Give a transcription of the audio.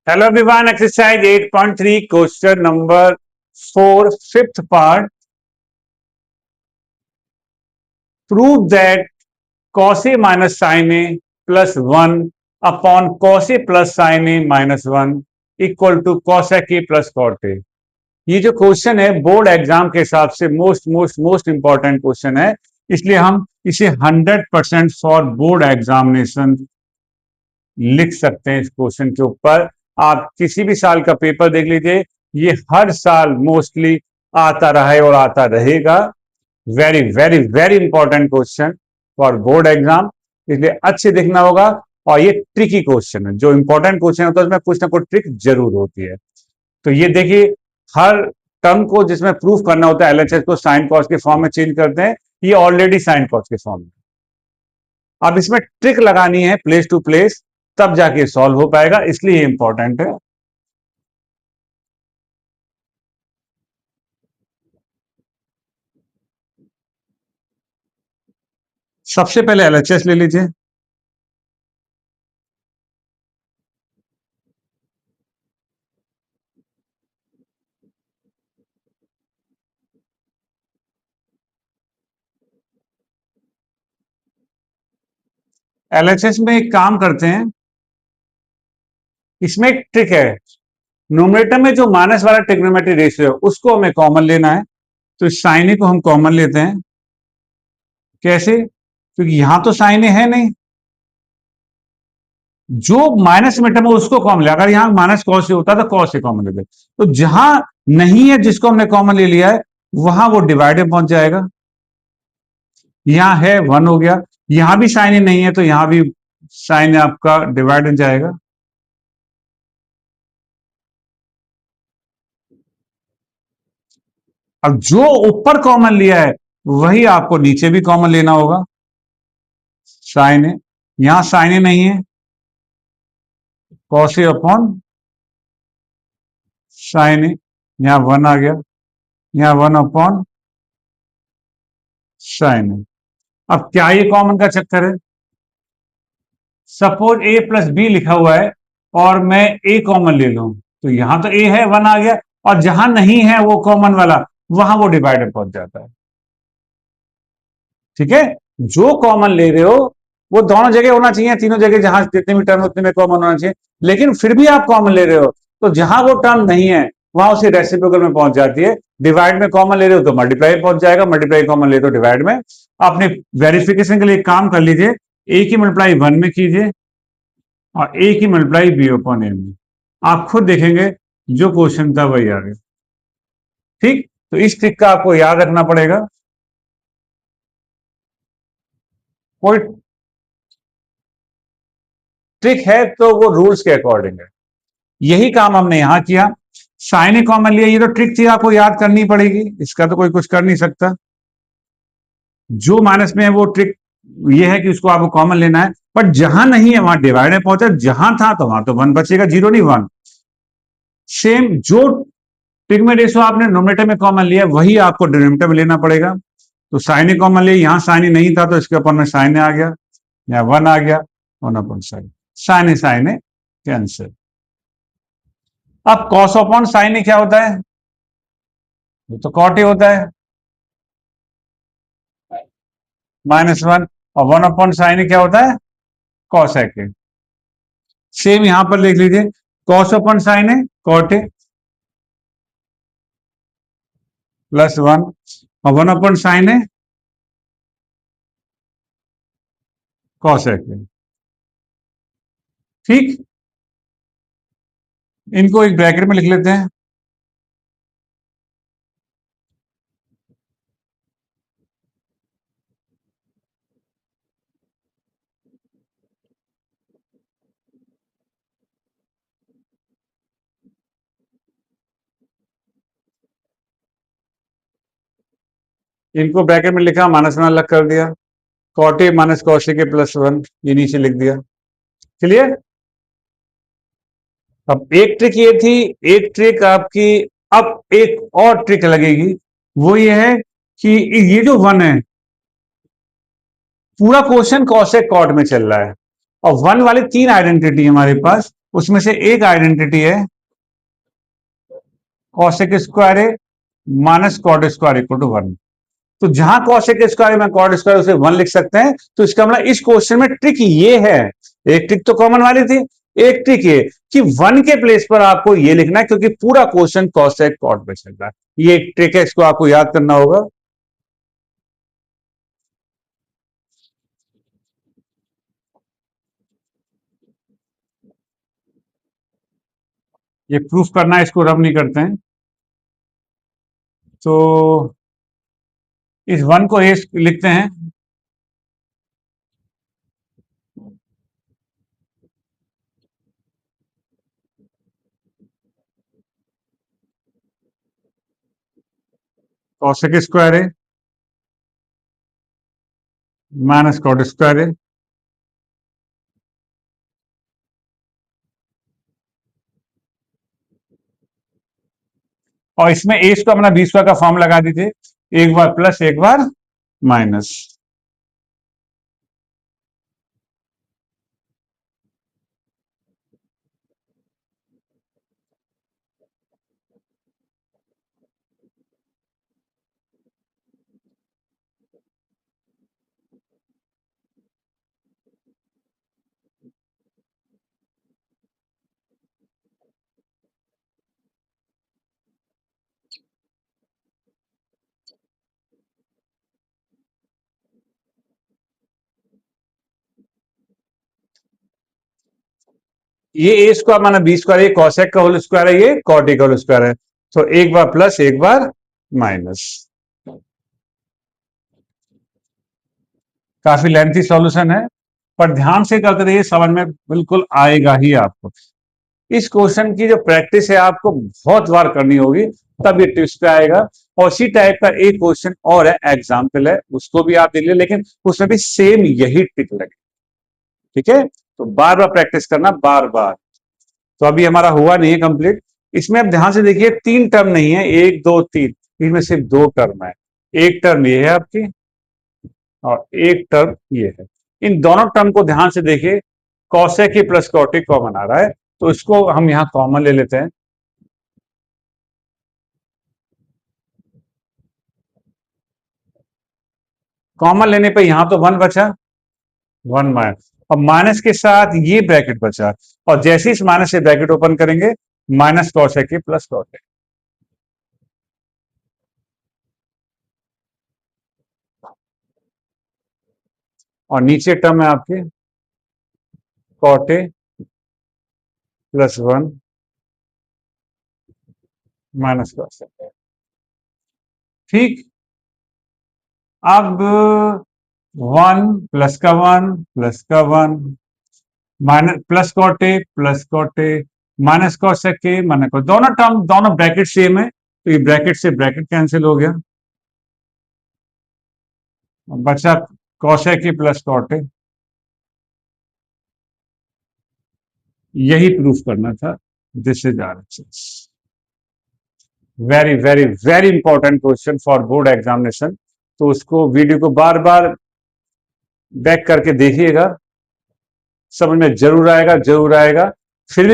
Hello everyone, exercise 8.3, question number 4, fifth part. Prove that cos A minus sin A plus 1 upon cos A plus sin A minus 1 equal to cosec A plus cot A. ये जो question है board exam के हिसाब से most important question है, इसलिए हम इसे 100% फॉर बोर्ड एग्जामिनेशन लिख सकते हैं। इस क्वेश्चन के ऊपर आप किसी भी साल का पेपर देख लीजिए, ये हर साल मोस्टली आता रहा है और आता रहेगा। Very very very important question for board exam, इसलिए अच्छे देखना होगा। और ये ट्रिकी क्वेश्चन है, जो इंपॉर्टेंट क्वेश्चन होता है उसमें कुछ ना कुछ ट्रिक जरूर होती है। तो ये देखिए, हर टर्म को जिसमें प्रूफ करना होता है एलएचएस को साइन कॉस के फॉर्म में चेंज करते हैं, ये ऑलरेडी साइन कॉस के फॉर्म में। अब इसमें ट्रिक लगानी है प्लेस टू प्लेस, तब जाके सॉल्व हो पाएगा, इसलिए इंपॉर्टेंट है। सबसे पहले एलएचएस ले लीजिए। एलएचएस में एक काम करते हैं, इसमें एक ट्रिक है। न्यूमरेटर में जो माइनस वाला ट्रिग्नोमेट्री रेशियो है उसको हमें कॉमन लेना है। तो साइन ए को हम कॉमन लेते हैं। कैसे? क्योंकि यहां तो साइन ए है नहीं, जो माइनस में टर्म है उसको कॉमन ले। अगर यहां माइनस कॉस से होता तो कॉस से कॉमन लेते। तो जहां नहीं है जिसको हमने कॉमन ले लिया है वहां वो डिवाइड में पहुंच जाएगा। यहां है 1 हो गया, यहां भी साइन ए नहीं है तो यहां भी साइन आपका डिवाइड में जाएगा। अब जो ऊपर कॉमन लिया है वही आपको नीचे भी कॉमन लेना होगा। साइन ए, यहां साइन ए नहीं है, कॉस ए अपॉन साइन ए, यहां 1 आ गया, यहां 1 अपॉन साइन ए। अब क्या ये कॉमन का चक्कर है? सपोज ए प्लस बी लिखा हुआ है और मैं ए कॉमन ले लूं, तो यहां तो ए है 1 आ गया, और जहां नहीं है वो कॉमन वाला वहां वो डिवाइडर पहुंच जाता है। ठीक है, जो कॉमन ले रहे हो वो दोनों जगह होना चाहिए, तीनों जगह जहां जितने भी टर्म उतने में कॉमन होना चाहिए। लेकिन फिर भी आप कॉमन ले रहे हो तो जहां वो टर्म नहीं है वहां उसे रेसिप्रोकल में पहुंच जाती है। डिवाइड में कॉमन ले रहे हो तो मल्टीप्लाई पहुंच जाएगा, मल्टीप्लाई कॉमन ले तो डिवाइड में। आपने वेरिफिकेशन के लिए काम कर लीजिए, ए की मल्टीप्लाई 1 में कीजिए और ए की मल्टीप्लाई बी अपॉन ए में। आप खुद देखेंगे जो क्वेश्चन था वही आ गया। ठीक, तो इस ट्रिक का आपको याद रखना पड़ेगा। कोई ट्रिक है तो वो रूल्स के अकॉर्डिंग है। यही काम हमने यहां किया, साइन ए कॉमन लिया। ये तो ट्रिक थी, आपको याद करनी पड़ेगी, इसका तो कोई कुछ कर नहीं सकता। जो माइनस में है वो ट्रिक ये है कि उसको आपको कॉमन लेना है, बट जहां नहीं है वहां डिवाइड में पहुंचा, जहां था तो वहां तो 1 बचेगा, 0 नहीं 1। सेम जो ट्रिक में रेशो आपने नोमिनेटर में कॉमन लिया वही आपको डिनोमिनेटर में लेना पड़ेगा। तो साइन ए कॉमन लिया, यहां साइन ए नहीं था तो इसके ऊपर में साइन ए आ गया, यहाँ 1 आ गया, 1 अपॉन साइन ए कैंसिल। अब कॉस अपॉन साइन ए क्या होता है? वो तो कॉट ए होता है, -1, और 1 अपॉन साइन ए क्या होता है? कॉसेक ए। सेम यहां पर लिख लीजिए, cos upon sin A cot A plus 1, और 1 upon sin A cosec A. ठीक, इनको एक ब्रैकेट में लिख लेते हैं। इनको ब्रैकेट में लिखा, -1 अलग कर दिया, cot A minus cosec A plus 1 ये नीचे लिख दिया। क्लियर? अब एक ट्रिक ये थी, एक ट्रिक आपकी, अब एक और ट्रिक लगेगी, वो ये है कि ये जो 1 है पूरा क्वेश्चन कॉसेक कॉट में चल रहा है, और 1 वाली 3 आइडेंटिटी हमारे पास, उसमें से एक आइडेंटिटी है cosec square A minus cot square equal to 1। तो जहां कॉसेक स्क्वायर में कॉट स्क्वायर उसे 1 लिख सकते हैं। तो इसका मतलब इस क्वेश्चन में ट्रिक ये है, एक ट्रिक तो कॉमन वाली थी, एक ट्रिक ये कि 1 के प्लेस पर आपको ये लिखना है, क्योंकि पूरा क्वेश्चन कॉसेक कॉट पे चल रहा है। ये एक ट्रिक है, इसको आपको याद करना होगा। ये प्रूफ करना है, इसको रब नहीं करते हैं। तो इस 1 को ए लिखते हैं, कॉसेक स्क्वायर है माइनस कॉट स्क्वायर है। और इसमें ए को अपना बी स्क्वायर का फॉर्म लगा दीजिए, एक बार प्लस एक बार माइनस। ये ए स्क्वायर माना बी स्क्वायर, ये कॉसेक का होल स्क्वायर है, ये कॉट का होल स्क्वायर है। तो एक बार प्लस एक बार माइनस। काफी लेंथी सॉल्यूशन है, पर ध्यान से करते रहिए, समझ में बिल्कुल आएगा ही आपको। इस क्वेश्चन की जो प्रैक्टिस है आपको बहुत बार करनी होगी, तब ये ट्विस्ट पे आएगा। और इसी टाइप का एक क्वेश्चन और है, एग्जाम्पल है, उसको भी आप देख ले, लेकिन उसमें भी सेम यही ट्रिक लगे। ठीक है, तो बार बार प्रैक्टिस करना, बार बार। तो अभी हमारा हुआ नहीं है कंप्लीट। इसमें अब ध्यान से देखिए, 3 टर्म नहीं है, 1 2 3, इसमें सिर्फ 2 टर्म है। एक टर्म ये है आपकी, और एक टर्म ये है। इन दोनों टर्म को ध्यान से देखिए, कॉसेक प्लस कॉटेक कॉमन आ रहा है, तो इसको हम यहां कॉमन ले लेते हैं। कॉमन लेने पे यहां तो 1 बचा, 1 माइनस, अब माइनस के साथ ये ब्रैकेट बचा, और जैसे इस माइनस से ब्रैकेट ओपन करेंगे, माइनस कॉसेक प्लस कॉटेक। और नीचे टर्म है आपके कॉटे प्लस 1 माइनस कॉसेक। ठीक, अब 1 प्लस का 1 प्लस का 1 माइनस प्लस कॉटे माइनस कॉसेक के माइनस को, दोनों टर्म दोनों ब्रैकेट सेम है, तो ये ब्रैकेट से ब्रैकेट कैंसिल हो गया, बचा कॉसेक प्लस कॉटे। यही प्रूफ करना था। This is our very very very important question for board examination. तो उसको वीडियो को बार बार बैक करके देखिएगा, समझ में जरूर आएगा, जरूर आएगा। फिर भी